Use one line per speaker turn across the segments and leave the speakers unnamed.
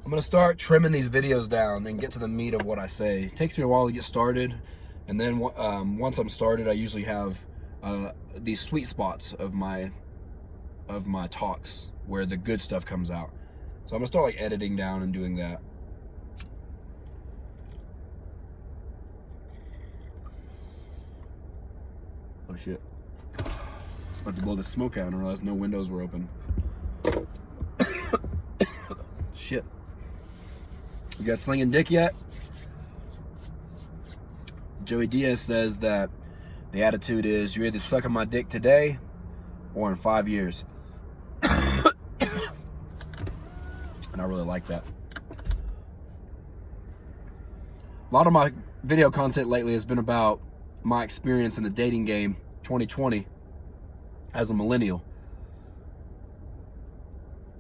I'm gonna start trimming these videos down and get to the meat of what I say. It takes me a while to get started, and then once I'm started, I usually have these sweet spots of my talks where the good stuff comes out. So I'm gonna start like editing down and doing that. Oh shit! I was about to blow the smoke out and realized no windows were open. Shit. You guys slinging dick yet? Joey Diaz says that the attitude is you're either sucking my dick today or in 5 years. And I really like that. A lot of my video content lately has been about my experience in the dating game 2020 as a millennial.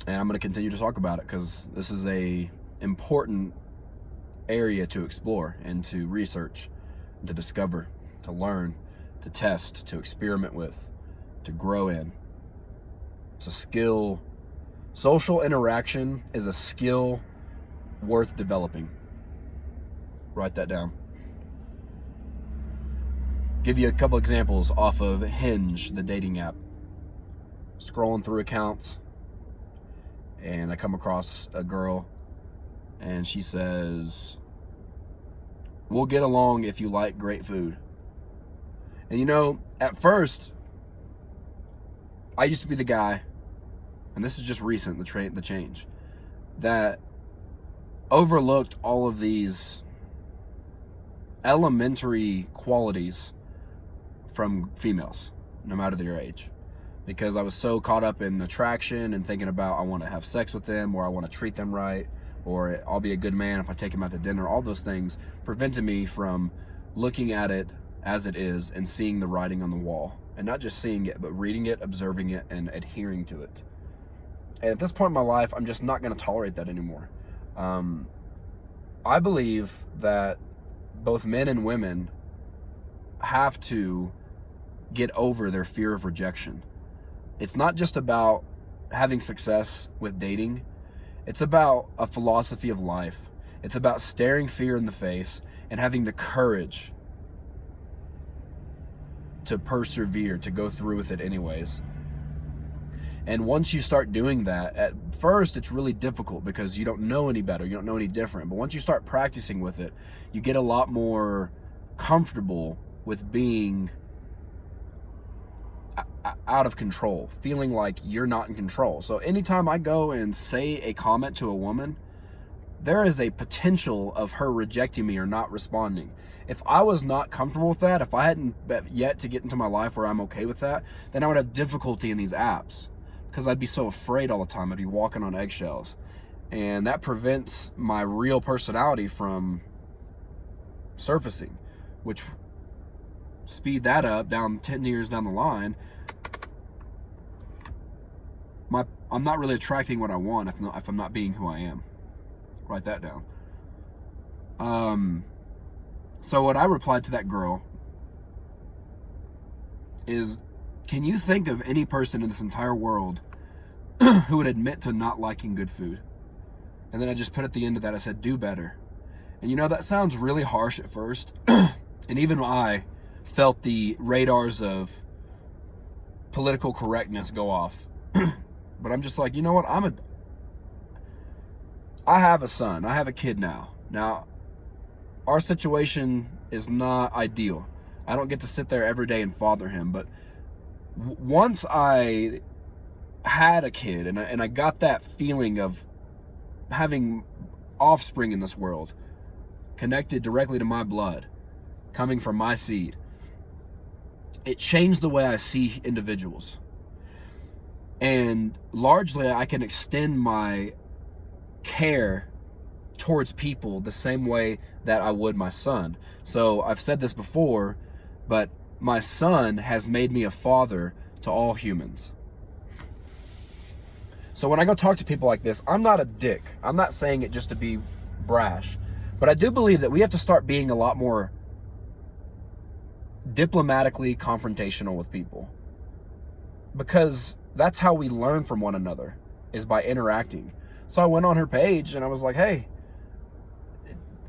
And I'm going to continue to talk about it because this is a important area to explore and to research, and to discover, to learn, to test, to experiment with, to grow in. It's a skill. Social interaction is a skill worth developing. Write that down. Give you a couple examples off of Hinge, the dating app. Scrolling through accounts, and I come across a girl, and she says, "We'll get along if you like great food." And you know, at first, I used to be the guy, and this is just recent, the change, that overlooked all of these elementary qualities from females, no matter their age. Because I was so caught up in attraction and thinking about I want to have sex with them, or I want to treat them right, or I'll be a good man if I take them out to dinner. All those things prevented me from looking at it as it is and seeing the writing on the wall. And not just seeing it, but reading it, observing it, and adhering to it. And at this point in my life, I'm just not going to tolerate that anymore. I believe that both men and women have to get over their fear of rejection. It's not just about having success with dating. It's about a philosophy of life. It's about staring fear in the face and having the courage to persevere, to go through with it anyways. And once you start doing that, at first it's really difficult because you don't know any better, you don't know any different. But once you start practicing with it, you get a lot more comfortable with being out of control, feeling like you're not in control. So anytime I go and say a comment to a woman, there is a potential of her rejecting me or not responding. If I was not comfortable with that, if I hadn't yet to get into my life where I'm okay with that, then I would have difficulty in these apps because I'd be so afraid all the time. I'd be walking on eggshells. And that prevents my real personality from surfacing, which speed that up down 10 years down the line. I'm not really attracting what I want if I'm not being who I am. Write that down. So what I replied to that girl is, can you think of any person in this entire world who would admit to not liking good food? And then I just put at the end of that, I said, do better. And you know, that sounds really harsh at first. And even I felt the radars of political correctness go off. But I'm just like, you know what? I have a son. I have a kid now. Now, our situation is not ideal. I don't get to sit there every day and father him. But once I had a kid and I got that feeling of having offspring in this world connected directly to my blood, coming from my seed, it changed the way I see individuals. And largely, I can extend my care towards people the same way that I would my son. So I've said this before, but my son has made me a father to all humans. So when I go talk to people like this, I'm not a dick. I'm not saying it just to be brash. But I do believe that we have to start being a lot more diplomatically confrontational with people. Because that's how we learn from one another, is by interacting. So I went on her page and I was like, hey,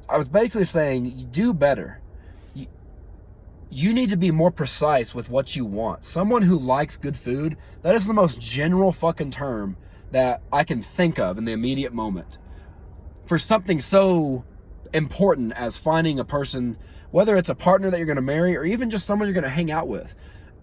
I was basically saying, you do better. You need to be more precise with what you want. Someone who likes good food, that is the most general fucking term that I can think of in the immediate moment. For something so important as finding a person, whether it's a partner that you're going to marry or even just someone you're going to hang out with.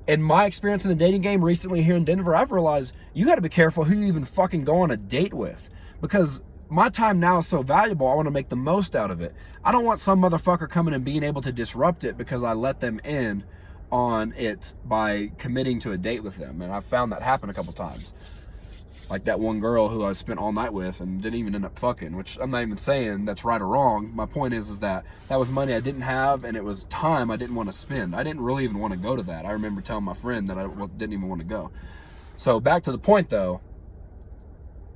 In my experience in the dating game recently here in Denver, I've realized you got to be careful who you even fucking go on a date with, because my time now is so valuable. I want to make the most out of it. I don't want some motherfucker coming and being able to disrupt it because I let them in on it by committing to a date with them. And I've found that happen a couple times. Like that one girl who I spent all night with and didn't even end up fucking, which I'm not even saying that's right or wrong. My point is that that was money I didn't have, and it was time I didn't want to spend. I didn't really even want to go to that. I remember telling my friend that I didn't even want to go. So back to the point though,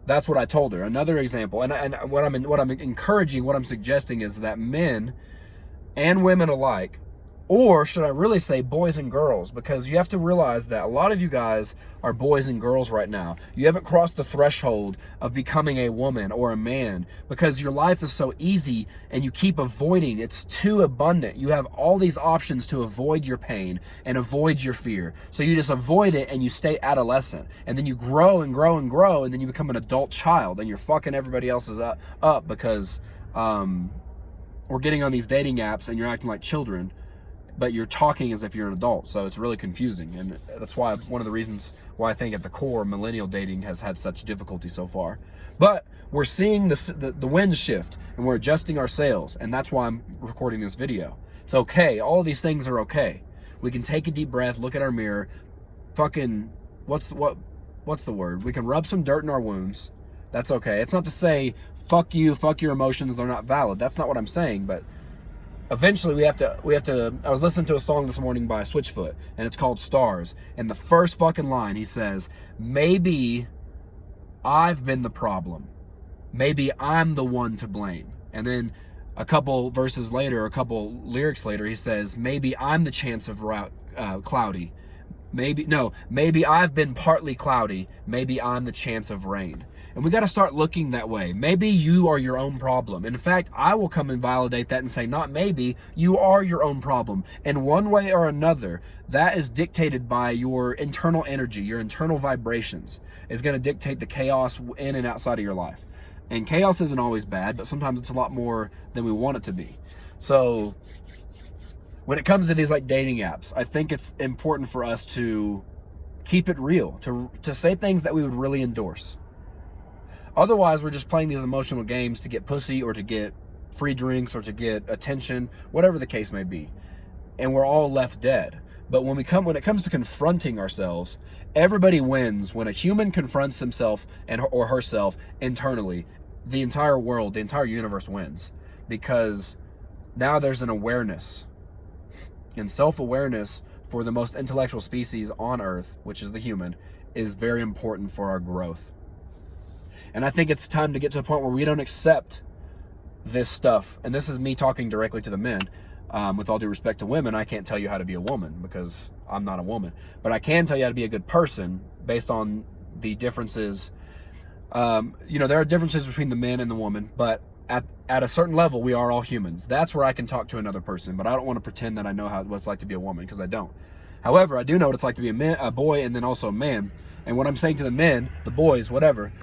that's what I told her. Another example, and what I'm encouraging, what I'm suggesting is that men and women alike, or should I really say boys and girls, because you have to realize that a lot of you guys are boys and girls right now. You haven't crossed the threshold of becoming a woman or a man because your life is so easy and you keep avoiding. It's too abundant. You have all these options to avoid your pain and avoid your fear. So you just avoid it and you stay adolescent, and then you grow and grow and grow, and then you become an adult child and you're fucking everybody else's up because we're getting on these dating apps and you're acting like children, but you're talking as if you're an adult. So it's really confusing. And that's why one of the reasons why I think at the core millennial dating has had such difficulty so far. But we're seeing the wind shift and we're adjusting our sails. And that's why I'm recording this video. It's okay. All of these things are okay. We can take a deep breath, look at our mirror, fucking, what's the word? We can rub some dirt in our wounds. That's okay. It's not to say, fuck you, fuck your emotions, they're not valid. That's not what I'm saying, but eventually we have to, I was listening to a song this morning by Switchfoot, and it's called Stars. And the first fucking line, he says, maybe I've been the problem. Maybe I'm the one to blame. And then a couple verses later, a couple lyrics later, he says, maybe I'm the chance of cloudy. Maybe I've been partly cloudy. Maybe I'm the chance of rain. And we got to start looking that way. Maybe you are your own problem. In fact, I will come and validate that and say, not maybe, you are your own problem. And one way or another, that is dictated by your internal energy, your internal vibrations is going to dictate the chaos in and outside of your life. And chaos isn't always bad, but sometimes it's a lot more than we want it to be. So when it comes to these like dating apps, I think it's important for us to keep it real, to say things that we would really endorse. Otherwise, we're just playing these emotional games to get pussy or to get free drinks or to get attention, whatever the case may be. And we're all left dead. But when it comes to confronting ourselves, everybody wins. When a human confronts himself or herself internally, the entire world, the entire universe wins. Because now there's an awareness. And self-awareness for the most intellectual species on Earth, which is the human, is very important for our growth. And I think it's time to get to a point where we don't accept this stuff. And this is me talking directly to the men. With all due respect to women, I can't tell you how to be a woman because I'm not a woman. But I can tell you how to be a good person based on the differences. There are differences between the men and the woman, but at a certain level, we are all humans. That's where I can talk to another person, but I don't want to pretend that I know what it's like to be a woman, because I don't. However, I do know what it's like to be a boy and then also a man. And what I'm saying to the men, the boys, whatever,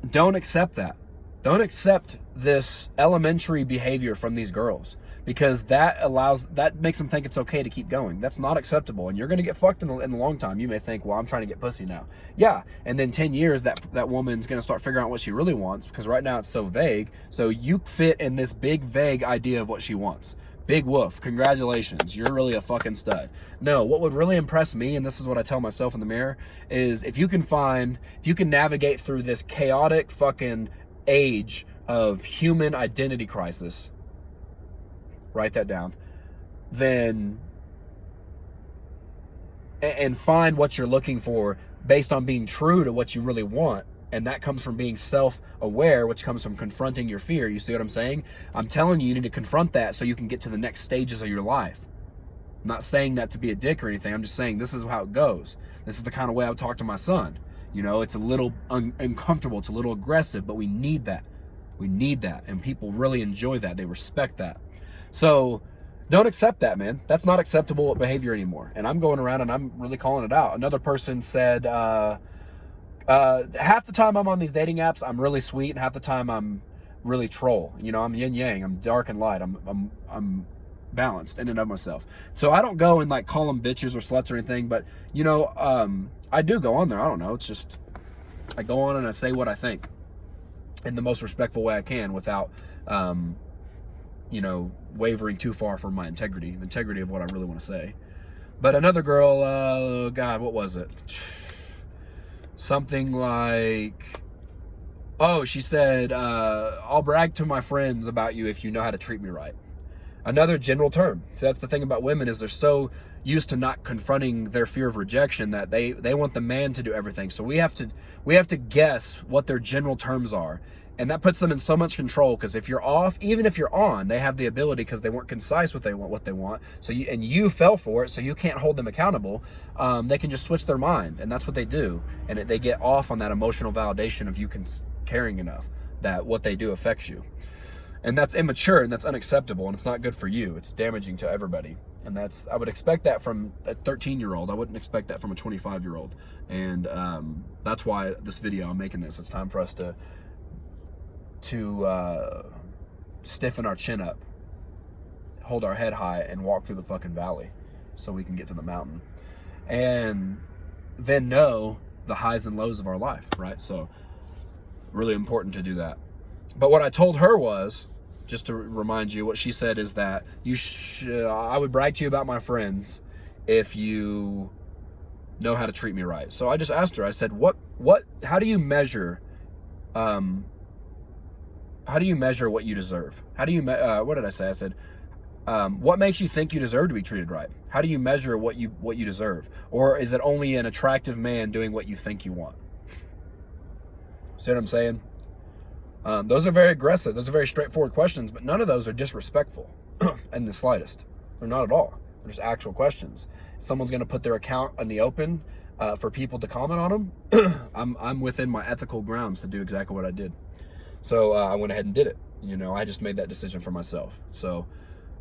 don't accept that. Don't accept this elementary behavior from these girls, because that makes them think it's okay to keep going. That's not acceptable, and you're going to get fucked in the long time. You may think, well, I'm trying to get pussy now. Yeah, and then 10 years, that woman's going to start figuring out what she really wants, because right now it's so vague. So you fit in this big, vague idea of what she wants. Big woof, congratulations, you're really a fucking stud. No, what would really impress me, and this is what I tell myself in the mirror, is if you can navigate through this chaotic fucking age of human identity crisis, write that down, then, and find what you're looking for based on being true to what you really want. And that comes from being self-aware, which comes from confronting your fear. You see what I'm saying? I'm telling you, you need to confront that so you can get to the next stages of your life. I'm not saying that to be a dick or anything. I'm just saying this is how it goes. This is the kind of way I would talk to my son. You know, it's a little uncomfortable, it's a little aggressive, but we need that. We need that, and people really enjoy that. They respect that. So don't accept that, man. That's not acceptable behavior anymore. And I'm going around and I'm really calling it out. Another person said, half the time I'm on these dating apps, I'm really sweet, and half the time I'm really troll. You know, I'm yin yang. I'm dark and light. I'm balanced in and of myself. So I don't go and like call them bitches or sluts or anything. But you know, I do go on there. I don't know. It's just I go on and I say what I think in the most respectful way I can without, you know, wavering too far from my integrity, the integrity of what I really want to say. But another girl, God, what was it? Something like, oh, she said, I'll brag to my friends about you if you know how to treat me right. Another general term. So that's the thing about women, is they're so used to not confronting their fear of rejection that they want the man to do everything. So we have to guess what their general terms are. And that puts them in so much control, because if you're off, even if you're on, they have the ability, because they weren't concise what they want. So you fell for it, so you can't hold them accountable. They can just switch their mind, and that's what they do. And they get off on that emotional validation of you caring enough that what they do affects you. And that's immature, and that's unacceptable, and it's not good for you. It's damaging to everybody. And I would expect that from a 13-year-old. I wouldn't expect that from a 25-year-old. And that's why this video, I'm making this. It's time for us to stiffen our chin up, hold our head high, and walk through the fucking valley so we can get to the mountain. And then know the highs and lows of our life, right? So really important to do that. But what I told her was, just to remind you, what she said is that I would brag to you about my friends if you know how to treat me right. So I just asked her, I said, how do you measure, what you deserve? How do you, what did I say? I said, what makes you think you deserve to be treated right? How do you measure what you deserve? Or is it only an attractive man doing what you think you want? See what I'm saying? Those are very aggressive. Those are very straightforward questions, but none of those are disrespectful in the slightest. They're not at all. They're just actual questions. If someone's going to put their account in the open for people to comment on them, I'm within my ethical grounds to do exactly what I did. So I went ahead and did it. You know, I just made that decision for myself. So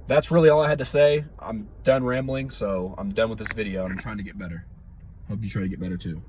that's really all I had to say. I'm done rambling, so I'm done with this video, and I'm trying to get better. Hope you try to get better too.